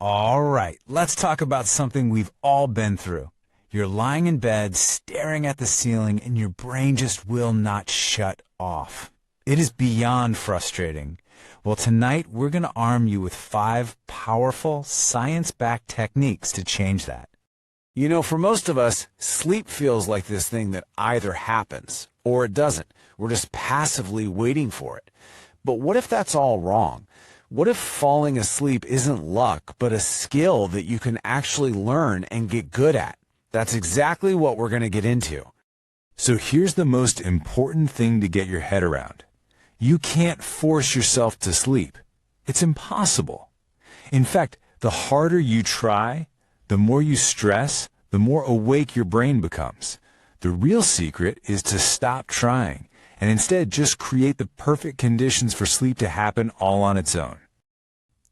All right, let's talk about something we've all been through. You're lying in bed, staring at the ceiling, and your brain just will not shut off. It is beyond frustrating. Well, tonight we're going to arm you with 5 powerful, science-backed techniques to change that. You know, for most of us, sleep feels like this thing that either happens or it doesn't. We're just passively waiting for it. But what if that's all wrong? What if falling asleep isn't luck, but a skill that you can actually learn and get good at? That's exactly what we're going to get into. So here's the most important thing to get your head around. You can't force yourself to sleep. It's impossible. In fact, the harder you try, the more you stress, the more awake your brain becomes. The real secret is to stop trying and instead just create the perfect conditions for sleep to happen all on its own.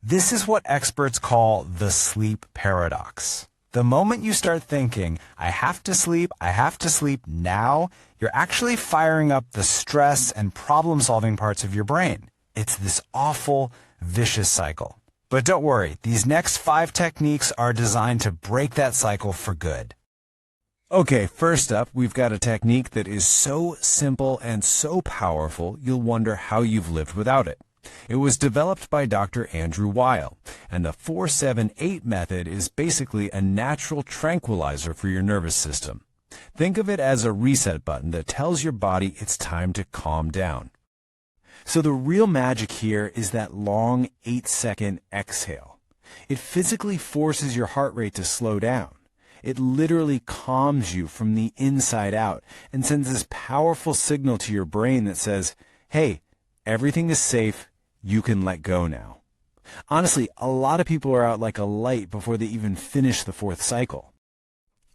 This is what experts call the sleep paradox. The moment you start thinking, I have to sleep now, you're actually firing up the stress and problem-solving parts of your brain. It's this awful, vicious cycle. But don't worry, these next 5 techniques are designed to break that cycle for good. Okay, first up, we've got a technique that is so simple and so powerful, you'll wonder how you've lived without it. It was developed by Dr. Andrew Weil, and the 4-7-8 method is basically a natural tranquilizer for your nervous system. Think of it as a reset button that tells your body it's time to calm down. So the real magic here is that long 8-second exhale. It physically forces your heart rate to slow down. It literally calms you from the inside out and sends this powerful signal to your brain that says, hey, everything is safe, you can let go now. Honestly, a lot of people are out like a light before they even finish the 4th cycle.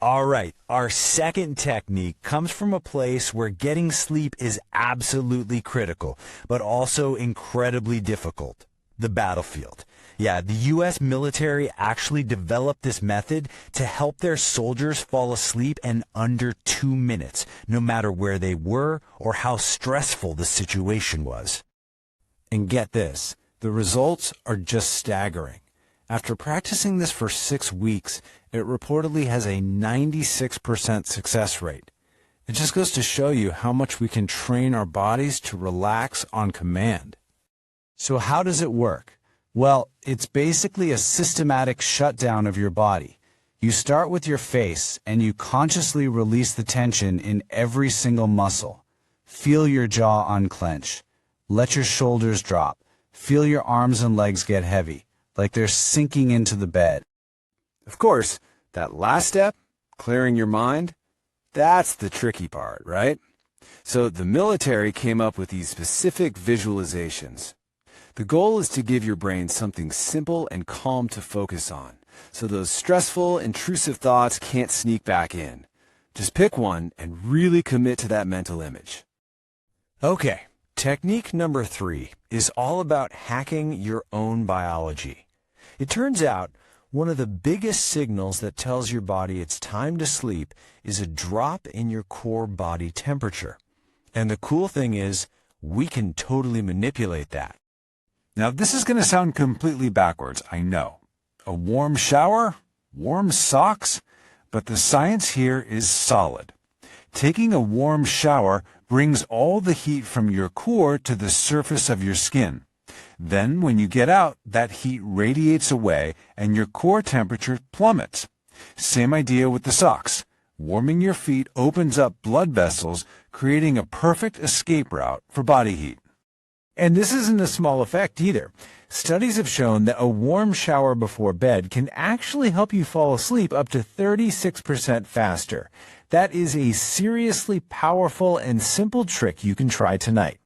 All right, our second technique comes from a place where getting sleep is absolutely critical, but also incredibly difficult: the battlefield. Yeah, the U.S. military actually developed this method to help their soldiers fall asleep in under 2 minutes, no matter where they were or how stressful the situation was. And get this, the results are just staggering. After practicing this for 6 weeks, it reportedly has a 96% success rate. It just goes to show you how much we can train our bodies to relax on command. So how does it work? Well, it's basically a systematic shutdown of your body. You start with your face, and you consciously release the tension in every single muscle. Feel your jaw unclench. Let your shoulders drop. Feel your arms and legs get heavy, like they're sinking into the bed. Of course, that last step, clearing your mind, that's the tricky part, right? So the military came up with these specific visualizations. The goal is to give your brain something simple and calm to focus on, so those stressful, intrusive thoughts can't sneak back in. Just pick one and really commit to that mental image. Okay, technique number 3 is all about hacking your own biology. It turns out one of the biggest signals that tells your body it's time to sleep is a drop in your core body temperature. And the cool thing is, we can totally manipulate that. Now, this is going to sound completely backwards, I know. A warm shower? Warm socks? But the science here is solid. Taking a warm shower brings all the heat from your core to the surface of your skin. Then, when you get out, that heat radiates away and your core temperature plummets. Same idea with the socks. Warming your feet opens up blood vessels, creating a perfect escape route for body heat. And this isn't a small effect either. Studies have shown that a warm shower before bed can actually help you fall asleep up to 36% faster. That is a seriously powerful and simple trick you can try tonight.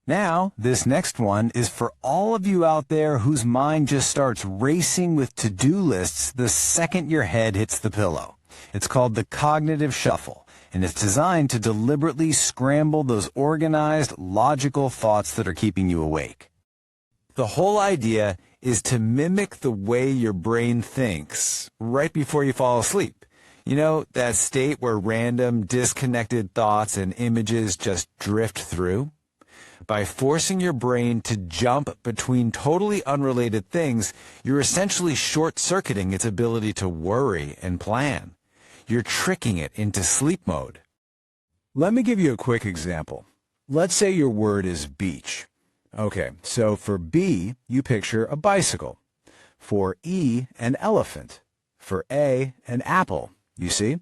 Now, this next one is for all of you out there whose mind just starts racing with to-do lists the second your head hits the pillow. It's called the cognitive shuffle, and it's designed to deliberately scramble those organized, logical thoughts that are keeping you awake. The whole idea is to mimic the way your brain thinks right before you fall asleep. You know, that state where random, disconnected thoughts and images just drift through? By forcing your brain to jump between totally unrelated things, you're essentially short-circuiting its ability to worry and plan. You're tricking it into sleep mode. Let me give you a quick example. Let's say your word is beach. Okay, so for B, you picture a bicycle. For E, an elephant. For A, an apple. You see?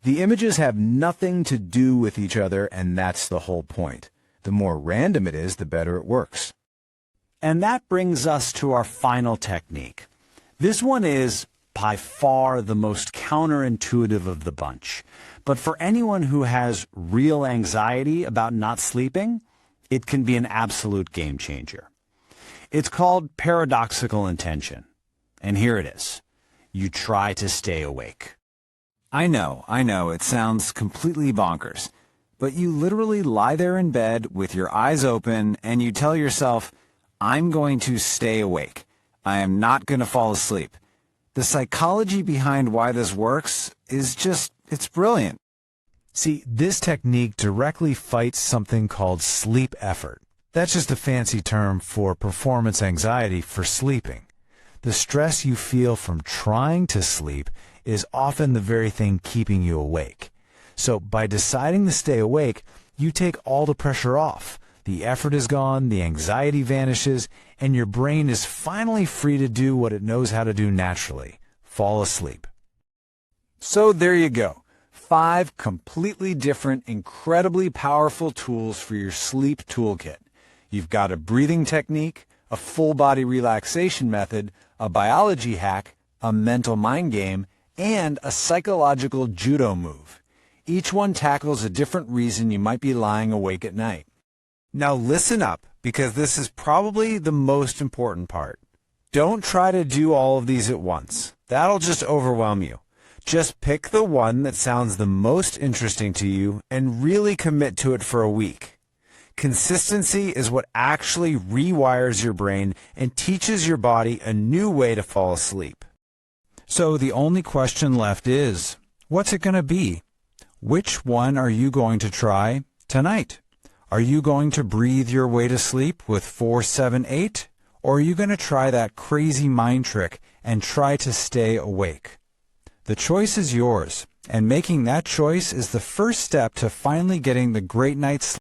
The images have nothing to do with each other, and that's the whole point. The more random it is, the better it works. And that brings us to our final technique. This one is by far the most counterintuitive of the bunch. But for anyone who has real anxiety about not sleeping, it can be an absolute game changer. It's called paradoxical intention. And here it is. You try to stay awake. I know, it sounds completely bonkers. But you literally lie there in bed with your eyes open and you tell yourself, I'm going to stay awake. I am not going to fall asleep. The psychology behind why this works is it's brilliant. See, this technique directly fights something called sleep effort. That's just a fancy term for performance anxiety for sleeping. The stress you feel from trying to sleep is often the very thing keeping you awake. So by deciding to stay awake, you take all the pressure off. The effort is gone, the anxiety vanishes, and your brain is finally free to do what it knows how to do naturally: fall asleep. So there you go. 5 completely different, incredibly powerful tools for your sleep toolkit. You've got a breathing technique, a full-body relaxation method, a biology hack, a mental mind game, and a psychological judo move. Each one tackles a different reason you might be lying awake at night. Now listen up, because this is probably the most important part. Don't try to do all of these at once. That'll just overwhelm you. Just pick the one that sounds the most interesting to you and really commit to it for a week. Consistency is what actually rewires your brain and teaches your body a new way to fall asleep. So the only question left is, what's it going to be? Which one are you going to try tonight? Are you going to breathe your way to sleep with 4-7-8? Or are you going to try that crazy mind trick and try to stay awake? The choice is yours, and making that choice is the first step to finally getting the great night's sleep